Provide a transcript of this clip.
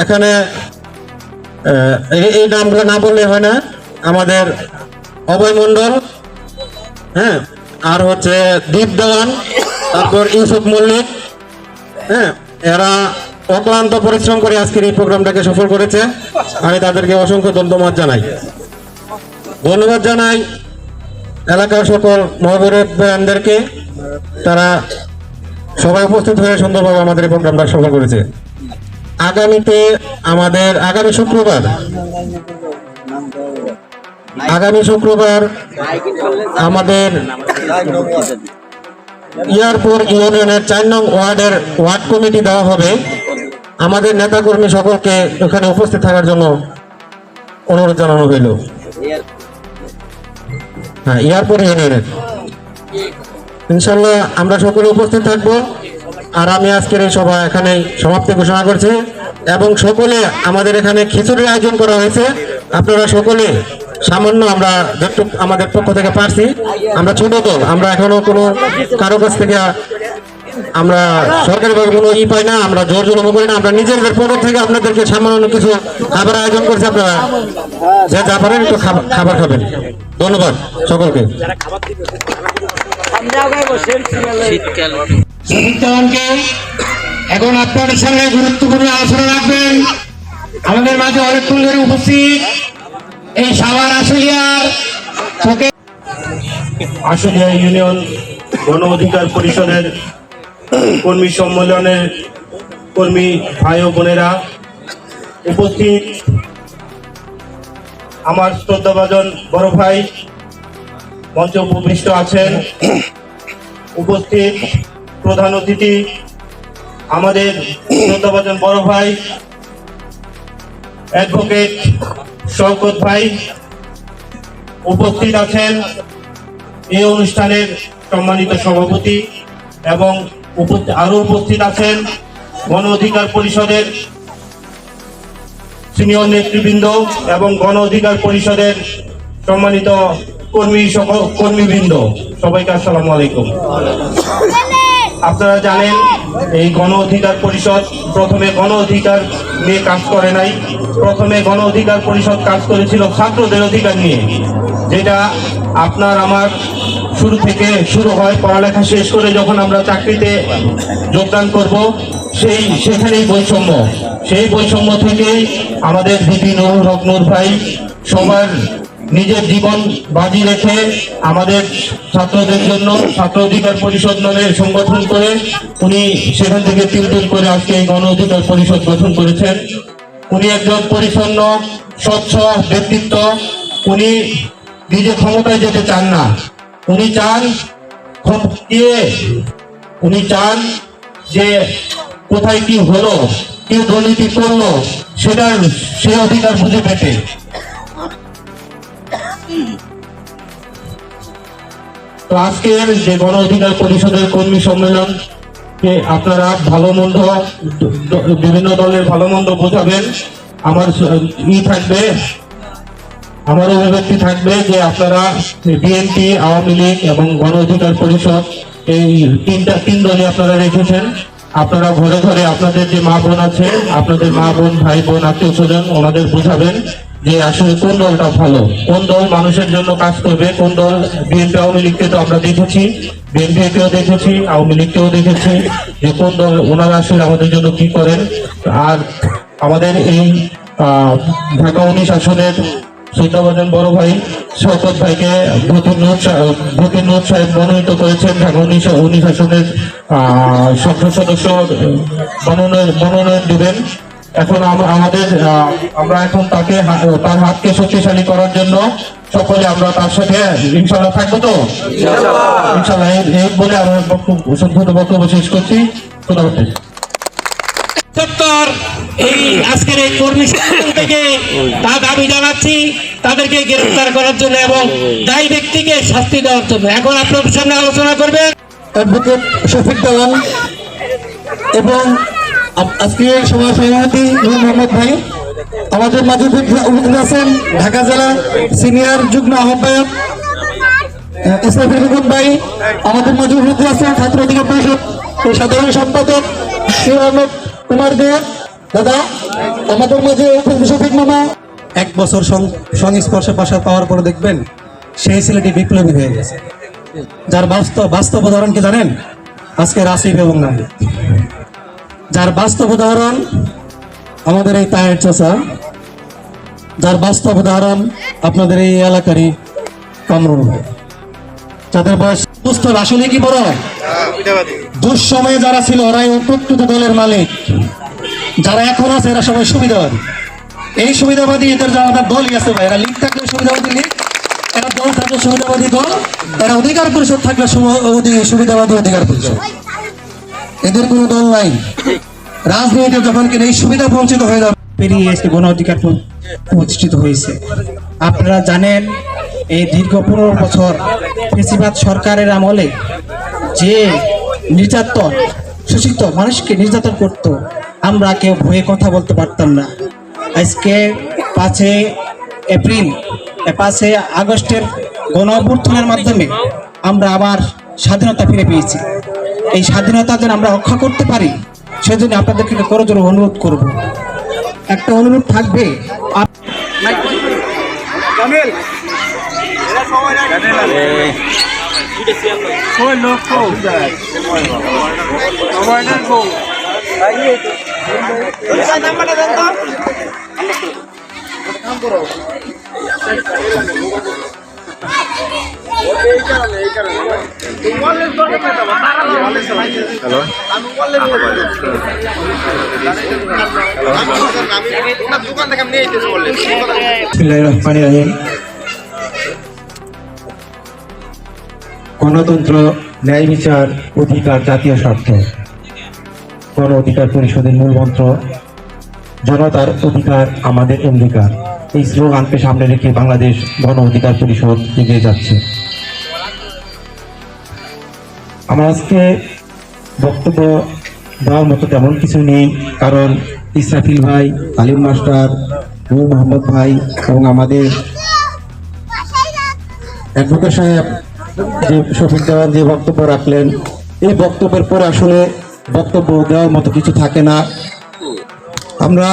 এখানে এই নামগুলো না বললে হয় না। আমাদের অভয় মণ্ডল, হ্যাঁ, আর হচ্ছে দীপ দেওয়ান, তারপর ইউসুফ মল্লিক, হ্যাঁ, এরা অক্লান্ত পরিশ্রম করে আজকের এই প্রোগ্রামটাকে সফল করেছে। আমি তাদেরকে অসংখ্য ধন্যবাদ জানাই এলাকার সকল মহাবীরদেরকে। তারা সবাই উপস্থিত হয়ে সুন্দরভাবে আমাদের এই প্রোগ্রামটা সফল করেছে। আগামী শুক্রবার আমাদের ইয়ারপুর ইউনিয়নের 4 নং ওয়ার্ডের ওয়ার্ড কমিটি দেওয়া হবে। আমাদের নেতাকর্মী সকলকে এখানে উপস্থিত থাকার জন্য অনুরোধ জানানো হইল। হ্যাঁ, ইয়ারপুর ইউনিয়নের ইনশাল্লাহ আমরা সকলে উপস্থিত থাকবো। আর আমি আজকের এই সভা এখানে সমাপ্তি ঘোষণা করছি। এবং সকলে আমাদের এখানে খিচুড়ির আয়োজন করা হয়েছে। আপনারা সকলে সামান্য আমরা যতটুকু আমাদের পক্ষ থেকে পারছি, আমরা ছোট দল, আমরা এখনো কোনো কারো কাছ থেকে আমরা সরকারিভাবে কোনো পাই না, আমরা জোর জুলুম করি না। আমরা নিজেদের পক্ষ থেকে আপনাদেরকে সামান্য কিছু খাবার আয়োজন করছি। আপনারা যে যা পারেন একটু খাবার খাবেন। ধন্যবাদ সকলকে। এখন আপনাদের সঙ্গে গুরুত্বপূর্ণ আলোচনা রাখবেন। আমাদের মাঝে অনেকক্ষণ ধরে উপস্থিত এই সাভার আশুলিয়া ইউনিয়ন গণ অধিকার পরিষদের কর্মী সম্মেলনের কর্মী ভাই ও বোনেরা, উপস্থিত আমার শ্রদ্ধাভাজন বড় ভাই মঞ্চে উপবিষ্ট আছেন, উপস্থিত প্রধান অতিথি আমাদের শ্রদ্ধাভাজন বড় ভাই অ্যাডভোকেট শওকত ভাই, উপস্থিত আছেন এই অনুষ্ঠানের সম্মানিত সভাপতি এবং আরো উপস্থিত আছেন গণ অধিকার পরিষদের সিনিয়র নেতৃবৃন্দ এবং গণ অধিকার পরিষদের সম্মানিত কর্মীবৃন্দ। সবাইকে আসসালামু আলাইকুম। আপনারা জানেন এই গণ অধিকার পরিষদ প্রথমে গণ অধিকার নিয়ে কাজ করে নাই। প্রথমে গণ অধিকার পরিষদ কাজ করেছিল ছাত্রদের অধিকার নিয়ে, যেটা আপনার আমার শুরু থেকে শুরু হয়। পড়ালেখা শেষ করে যখন আমরা চাকরিতে যোগদান করব, সেখানেই বৈষম্য, সেই বৈষম্য থেকেই আমাদের ভিপি নুরুল হক নূর ভাই সবার নিজের জীবন বাজি রেখে আমাদের ছাত্রদের জন্য ছাত্র অধিকার পরিষদ নামে সংগঠন করে উনি সেখান থেকে তিল করে আজকে এই গণ অধিকার পরিষদ গঠন করেছেন। উনি একজন পরিচ্ছন্ন স্বচ্ছ ব্যক্তিত্ব। উনি নিজে ক্ষমতায় যেতে চান না, উনি চান যে কোথায় কি হলো, কেউ দুর্নীতি করলো, সে অধিকার বুঝে পেতে। তো আজকের যে গণ অধিকার পরিষদের কর্মী সম্মেলন আপনারা ভালো মন্দ বিভিন্ন দলের ভালো মন্দ বোঝাবেন। আমার থাকবে, আমার অভিব্যক্তি থাকবে যে আপনারা বিএনপি, আওয়ামী লীগ এবং গণ অধিকার পরিষদ এই তিন দলই আপনারা রেখেছেন। আপনারা ঘরে ঘরে আপনাদের যে মা বোন আছে, আপনাদের মা বোন ভাই বোন আত্মীয় স্বজন ওনাদের বোঝাবেন যে আসলে কোন দলটা ভালো, কোন দল মানুষের জন্য কাজ করবে, কোন দল। বিএনপি আওয়ামী লীগকে তো আমরা দেখেছি, বিএনপিকেও দেখেছি, আওয়ামী লীগকেও দেখেছি যে কোন দল ওনারা আসলে আমাদের জন্য কি করেন। আর আমাদের এই ঢাকা 19 আসনের শ্রদ্ধাভাজন বড় ভাই শওকত ভাইকে ভকির নূর সাহেব মনোনীত করেছেন ঢাকা 19 আসনের সংসদ সদস্য মনোনয়ন দিবেন। এখন আমরা এখন তার হাতকে শক্তিশালী করার জন্য সকলে আমরা তার সাথে ইনশাল্লাহ থাকবো। তো ইনশাল্লাহ এই বলে আমার বক্তব্য শেষ করছি। এই আজকের এই কর্মী সম্মেলন থেকে তা দাবি জানাচ্ছি তাদেরকে গ্রেফতার করার জন্য এবং দায়ী ব্যক্তিকে শাস্তি দেওয়ার জন্য। এখন আপনাদের সামনে আলোচনা করবেন অ্যাডভোকেট শফিক দেওয়ান এবং আজকের সভা সভাপতি নূর মোহাম্মদ ভাই, আমাদের মাঝে উপস্থিত আছেন ঢাকা জেলা সিনিয়র যুগ্ম আহ্বায়ক ইসলাফি বেগম ভাই, আমাদের মাঝে উপস্থিত আছেন ছাত্র অধিকার পরিষদ সাধারণ সম্পাদক কুমার দে, দাদা আমাদের মাঝে শফিক মামা 1 বছর সংস্পর্শে পাওয়ার পরে দেখবেন সেই ছেলেটি বিপ্লবী হয়ে গেছে। যার বাস্তব উদাহরণ কি জানেন? আজকে রাসিফ এবং নাহিদ। যার বাস্তব উদাহরণ আমাদের এই তাহের চাচা, যার বাস্তব উদাহরণ আপনাদের এই এলাকারই কামরুল ভাই, যাদের বয়স পুস্তক আসলে কি বড় দুঃসময়ে যারা ছিল ওরাই প্রকৃত দলের মালিক, যারা এখন আছে এরা সবাই সুবিধাবাদী। এই সুবিধাবাদী এদের যারা দলই আছে ভাই, এরা লিগ থাকলে সুবিধাবাদী লিগ, এরা দল থাকলে সুবিধাবাদী দল, এরা অধিকার পরিষদ থাকলে সুবিধাবাদী অধিকার পরিষদ। এদের কোনো দল নাই। রাজনীতিতে যখন কিনা এই সুবিধা বঞ্চিত হয়ে যাবে, পেরিয়ে এসে গণ অধিকার প্রতিষ্ঠিত হয়েছে। আপনারা জানেন এই দীর্ঘ 15 বছর ফ্যাসিবাদ সরকারের আমলে যে নির্যাতন, শোষিত মানুষকে নির্যাতন করত, আমরা কেউ ভয়ে কথা বলতে পারতাম না। আজকে 5 এপ্রিল 5 আগস্টের গণ অভ্যুত্থানের মাধ্যমে আমরা আবার স্বাধীনতা ফিরে পেয়েছি। এই স্বাধীনতা যেন আমরা রক্ষা করতে পারি সেজন্য আপনাদেরকে করজোড়ে অনুরোধ করব। একটা অনুরোধ থাকবে, গণতন্ত্র, ন্যায় বিচার, অধিকার, জাতীয় স্বার্থ। গণ অধিকার পরিষদের মূল মন্ত্র জনতার অধিকার আমাদের অঙ্গীকার। এই স্লোগানকে সামনে রেখে বাংলাদেশ গণ অধিকার পরিষদ এগিয়ে যাচ্ছে। আমার আজকে বক্তব্য দেওয়ার মতো তেমন কিছু নেই, কারণ ইসরাফিল ভাই, আলিম মাস্টার, নূর মোহাম্মদ ভাই এবং আমাদের অ্যাডভোকেট সাহেব যে শফিক দেওয়ান যে বক্তব্য রাখলেন, এই বক্তব্যের পর আসলে বক্তব্য দেওয়ার মতো কিছু থাকে না। আমরা